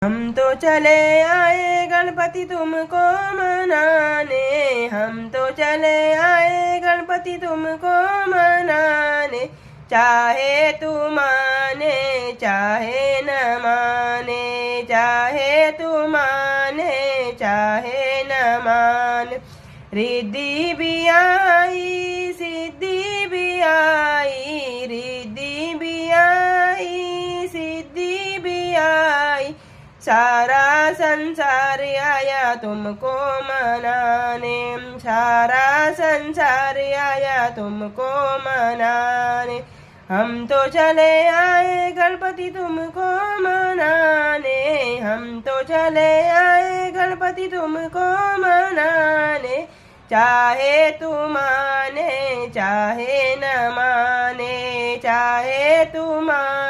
हम तो चले आए गणपति तुमको मनाने, हम तो चले आए गणपति तुमको मनाने। चाहे तू माने चाहे न माने, चाहे तू माने चाहे न मान। रिद्धि भी आई सिद्धि भी आई, रिद्धि भी आई सिद्धि भी आई। सारा संसार आया तुमको मनाने, सारा संसार आया तुमको मनाने। हम तो चले आए गणपति तुमको मनाने, हम तो चले आए गणपति तुमको मनाने। चाहे तू माने चाहे न माने, चाहे तू माने